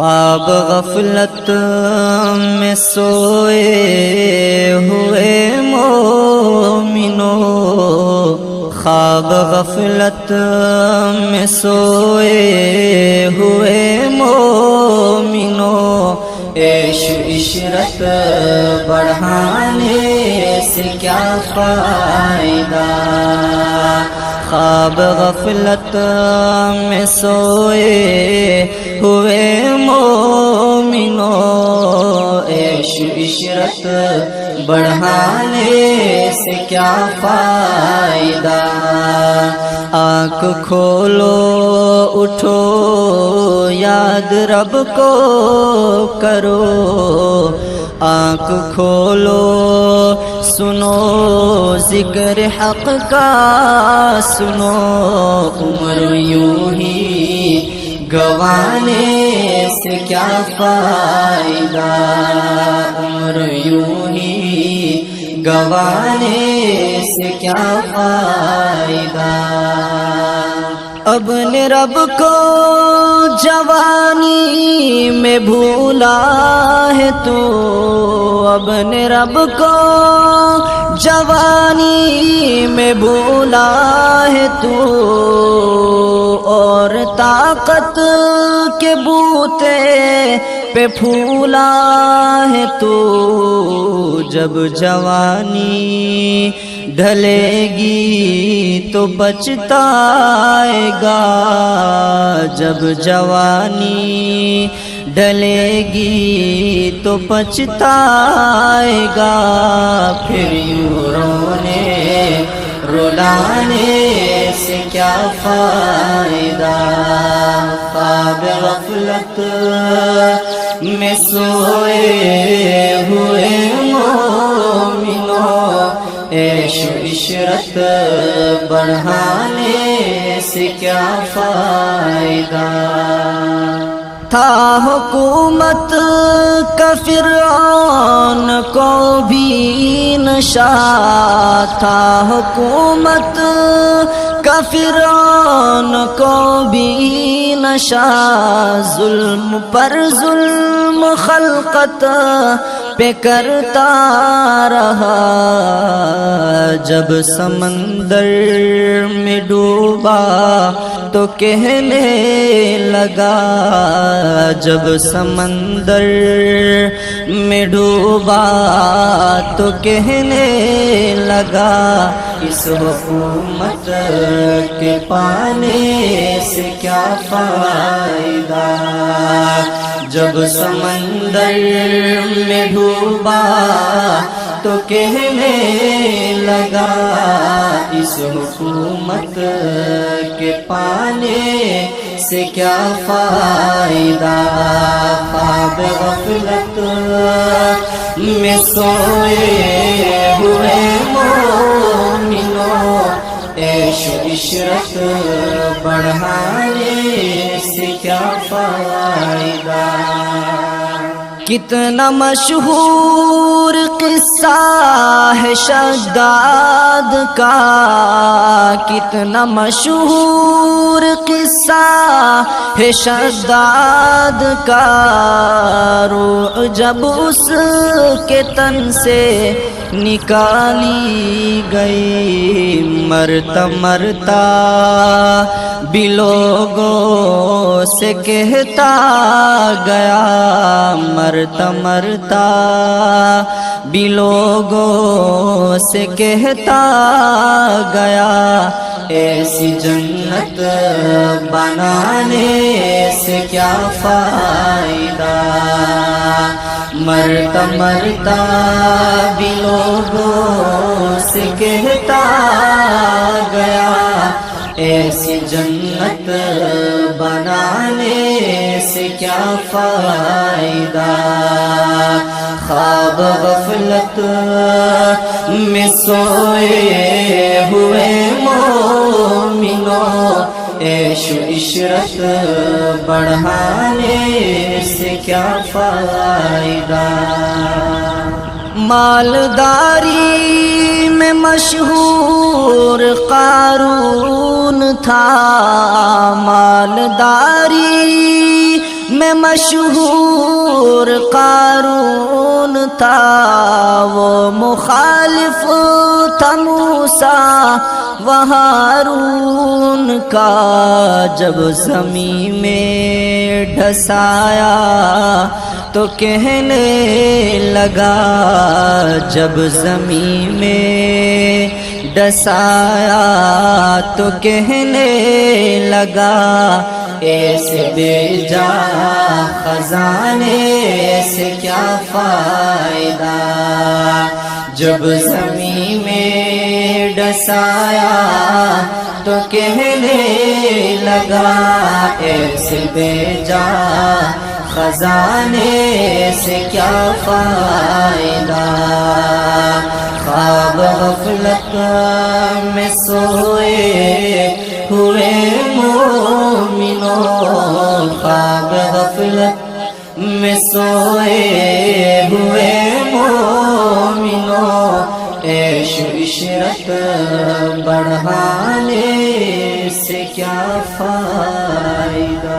خواب غفلت میں سوئے ہوئے مومنوں، خواب غفلت میں سوئے ہوئے مومنوں، عیش عشرت بڑھانے سے کیا فائدہ؟ خواب غفلت میں سوئے ہوئے مومنوں، عیش عشرت بڑھانے سے کیا فائدہ؟ آنکھ کھولو اٹھو یاد رب کو کرو، آنکھ کھولو سنو ذکر حق کا سنو، عمر یوں ہی گوانے سے کیا فائدہ؟ عمر یوں ہی گوانے سے کیا فائدہ؟ اپنے رب کو جوانی میں بھولا ہے تو، اپنے رب کو جوانی میں بھولا ہے تو، اور طاقت کے بوتے پہ پھولا ہے تو، جب جوانی ڈھلے گی تو پچھتائے گا، جب جوانی ڈھلے گی تو پچھتائے گا، پھر یوں رونے رلانے سے کیا فائدہ؟ خواب غفلت میں سوئے ہوئے مومنوں، عیش عشرت بڑھانے سے کیا فائدہ؟ تھا حکومت کا فرعون کو بھی نشا، تھا حکومت کا فرعون کو بھی نشا، ظلم پر ظلم خلقت پہ کرتا رہا، جب سمندر میں ڈوبا تو کہنے لگا، جب سمندر میں ڈوبا تو کہنے لگا، اس حکومت کے پانے سے کیا فائدہ؟ جب سمندر میں ڈوبا تو کہنے لگا، اس حکومت کے پانے سے کیا فائدہ؟ خواب غفلت میں سوئے ہوئے مومنوں، عیش عشرت بڑھانے سے کیا فائدہ؟ کتنا مشہور قصہ ہے شداد کا، کتنا مشہور قصہ ہے شداد کا، روح جب اس کے تن سے نکالی گئی، مرتا مرتا بھی لوگوں سے کہتا گیا، مرتا مرتا بھی لوگوں سے کہتا گیا، ایسی جنت بنانے سے کیا فائدہ؟ مرتا مرتا بھی لوگوں سے کہتا گیا، ایسی جنت بنانے سے کیا فائدہ؟ خواب غفلت میں سوئے ہوئے مومنوں، عیش عشرت بڑھانے سے کیا فائدہ؟ مالداری میں مشہور قارون تھا، مالداری میں مشہور قارون تھا، وہ مخالف تھا موسیٰ و ہارون کا، جب زمین میں ڈھسایا تو کہنے لگا، جب زمین میں ڈسایا تو کہنے لگا، ایسے بے جا خزانے سے کیا فائدہ، جب زمین میں ڈسایا تو کہنے لگا، ایسے بے جا خزانے سے کیا فائدہ، خواب غفلت میں سوئے ہوئے مومنوں، خواب غفلت میں سوئے ہوئے مومنوں، عیش و عشرت بڑھانے سے کیا فائدہ۔